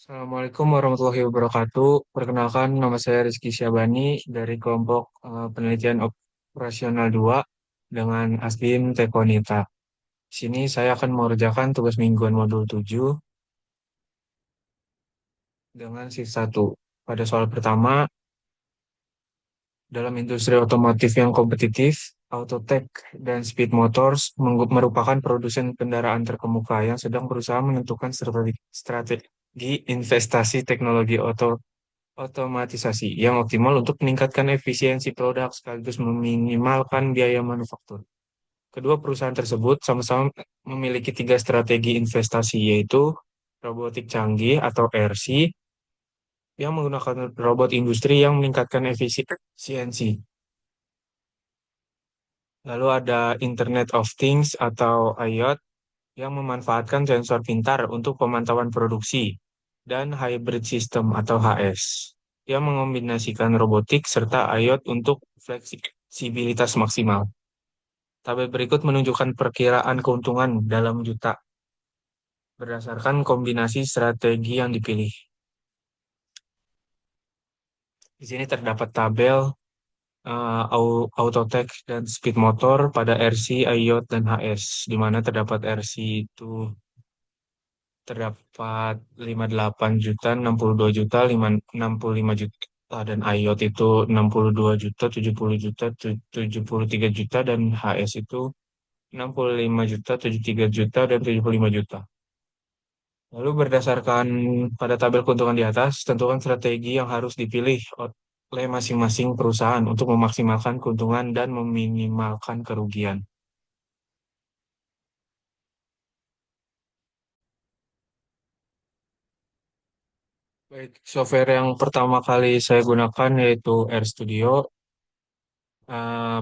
Assalamualaikum warahmatullahi wabarakatuh. Perkenalkan, nama saya Rizky Syabani dari kelompok penelitian operasional 2 dengan Asbim Tekonita. Di sini saya akan mengerjakan tugas mingguan modul 7 dengan shift 1. Pada soal pertama, dalam industri otomotif yang kompetitif, Autotech dan Speed Motors merupakan produsen kendaraan terkemuka yang sedang berusaha menentukan strategi investasi teknologi otomatisasi yang optimal untuk meningkatkan efisiensi produk sekaligus meminimalkan biaya manufaktur. Kedua perusahaan tersebut sama-sama memiliki tiga strategi investasi, yaitu robotik canggih atau RC yang menggunakan robot industri yang meningkatkan efisiensi. Lalu ada Internet of Things atau IoT yang memanfaatkan sensor pintar untuk pemantauan produksi, dan hybrid system atau HS yang mengombinasikan robotik serta IoT untuk fleksibilitas maksimal. Tabel berikut menunjukkan perkiraan keuntungan dalam juta berdasarkan kombinasi strategi yang dipilih. Di sini terdapat tabel Autotech dan Speed Motor pada RC, IoT, dan HS, di mana terdapat RC itu terdapat 58 juta, 62 juta, 65 juta, dan IoT itu 62 juta, 70 juta, 73 juta, dan HS itu 65 juta, 73 juta, dan 75 juta. Lalu berdasarkan pada tabel keuntungan di atas, tentukan strategi yang harus dipilih oleh masing-masing perusahaan untuk memaksimalkan keuntungan dan meminimalkan kerugian. Baik, software yang pertama kali saya gunakan yaitu RStudio.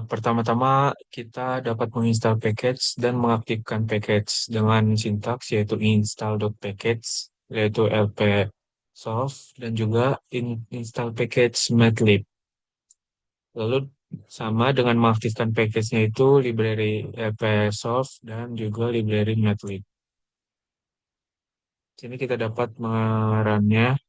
Pertama-tama kita dapat menginstal package dan mengaktifkan package dengan sintaks yaitu install.package yaitu lpsoft dan juga install package matlib. Lalu sama dengan mengaktifkan package-nya itu library lpsoft dan juga library matlib. Sini kita dapat mengarahnya.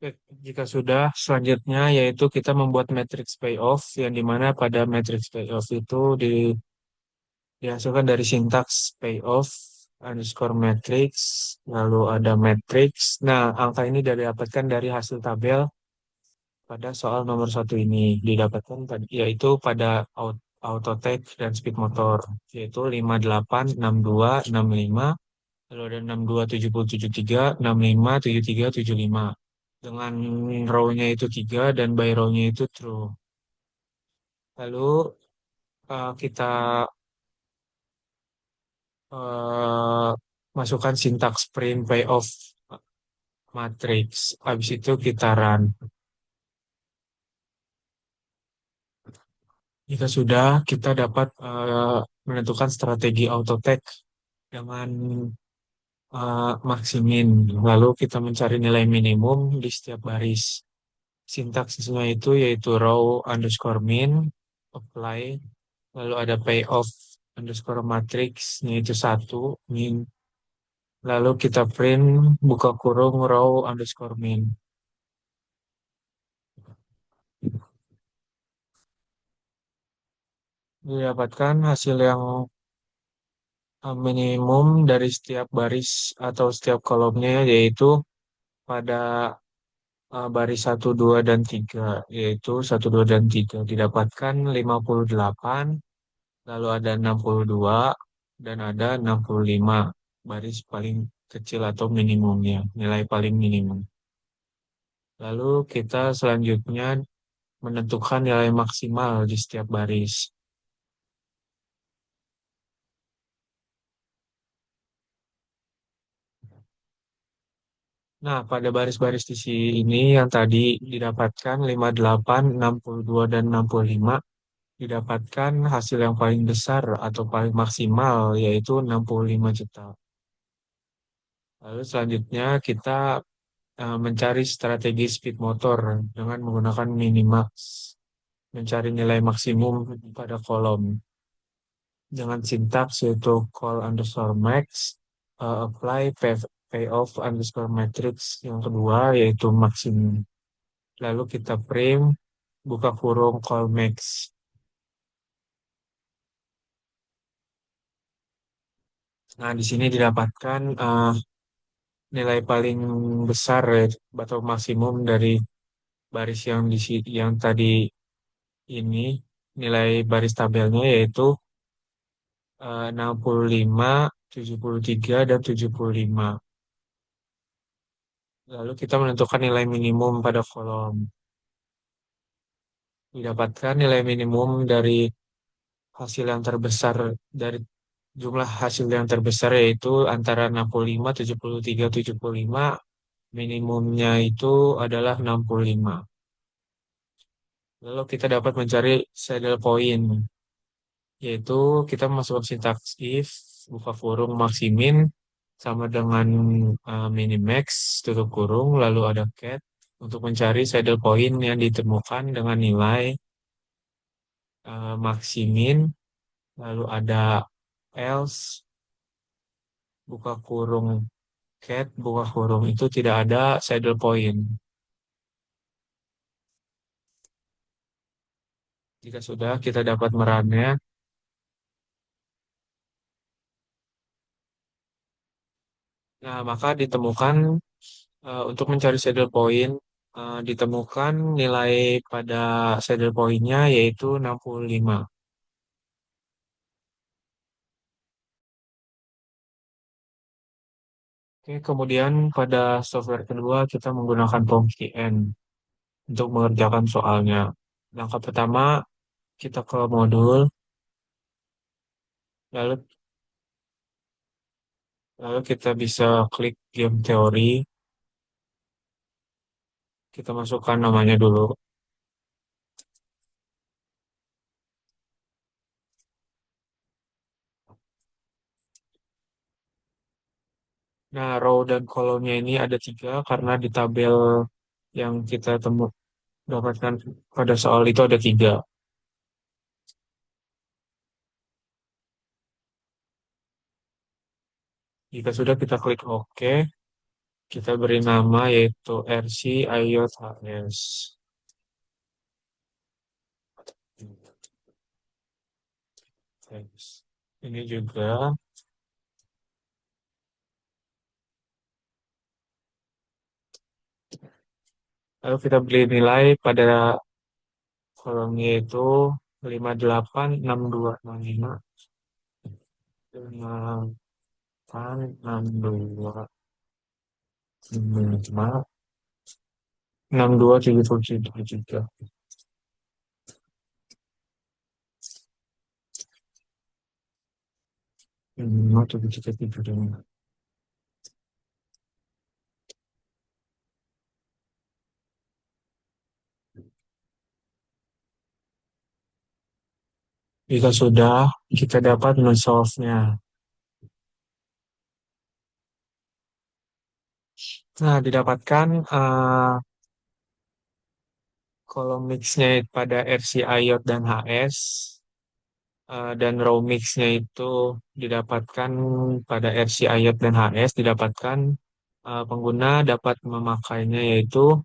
Baik, jika sudah, selanjutnya yaitu kita membuat matrix payoff, yang dimana pada matrix payoff itu dihasilkan dari sintaks payoff underscore matrix, lalu ada matrix. Nah, angka ini didapatkan dari hasil tabel pada soal nomor satu ini, didapatkan yaitu pada Autotech dan Speed Motor, yaitu 58, 62, 65, lalu ada 62, 73, 65, 73, 75. Dengan row-nya itu 3 dan by row-nya itu true. Lalu kita eh, masukkan sintaks print payoff matrix. Habis itu kita run. Jika sudah, kita dapat menentukan strategi autotech dengan maksimin. Lalu kita mencari nilai minimum di setiap baris. Sintaksisnya itu yaitu row underscore min, apply, lalu ada payoff underscore matrix, yaitu satu, min. Lalu kita print buka kurung row underscore min. Didapatkan hasil yang minimum dari setiap baris atau setiap kolomnya, yaitu pada baris satu 2 dan 3, yaitu satu 2 dan 3 didapatkan 58, lalu ada 62 dan ada 65 baris paling kecil atau minimumnya, nilai paling minimum. Lalu kita selanjutnya menentukan nilai maksimal di setiap baris. Nah, pada baris-baris di sini ini yang tadi didapatkan 58, 62, dan 65 didapatkan hasil yang paling besar atau paling maksimal yaitu 65 juta. Lalu selanjutnya kita mencari strategi speed motor dengan menggunakan minimax, mencari nilai maksimum pada kolom dengan sintaks yaitu call underscore max, apply payoff underscore matrix yang kedua yaitu maksimum. Lalu kita print buka kurung call max. Nah, di sini didapatkan nilai paling besar ya, atau maksimum dari baris yang yang tadi ini nilai baris tabelnya yaitu 65, 73, dan 75. Lalu kita menentukan nilai minimum pada kolom. Didapatkan nilai minimum dari hasil yang terbesar dari jumlah hasil yang terbesar yaitu antara 65, 73, 75. Minimumnya itu adalah 65. Lalu kita dapat mencari saddle point, yaitu kita masuk sintaks if, buka kurung maximin, sama dengan minimax, tutup kurung, lalu ada cat, untuk mencari saddle point yang ditemukan dengan nilai maximin, lalu ada else, buka kurung cat, buka kurung itu tidak ada saddle point. Jika sudah kita dapat merannya, nah maka ditemukan untuk mencari saddle point, ditemukan nilai pada saddle point-nya yaitu 65. Oke, kemudian pada software kedua kita menggunakan POM-QN untuk mengerjakan soalnya. Langkah pertama kita ke modul, lalu lalu kita bisa klik game teori, kita masukkan namanya dulu. Nah, row dan kolomnya ini ada tiga karena di tabel yang kita dapatkan pada soal itu ada tiga. Jika sudah kita klik OK, kita beri nama yaitu RC IOT HS. Ini juga, lalu kita beri nilai pada kolomnya itu 58, 62, 65, 58, 62, 65, 62, 73. 5, 73. Jika sudah, kita dapat men-solve-nya. Nah, didapatkan kolom mix-nya pada RC IOT dan HS, dan raw mix-nya itu didapatkan pada RC IOT dan HS, didapatkan pengguna dapat memakainya yaitu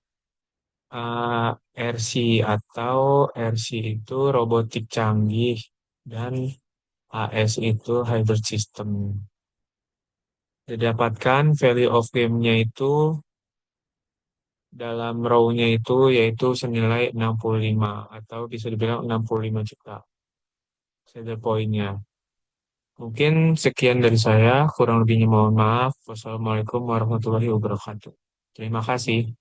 uh, RC atau RC itu robotik canggih dan HS itu hybrid system. Didapatkan value of game-nya itu dalam row-nya itu yaitu senilai 65 atau bisa dibilang 65 juta saddle point-nya. Mungkin sekian dari saya, kurang lebihnya mohon maaf. Wassalamualaikum warahmatullahi wabarakatuh. Terima kasih.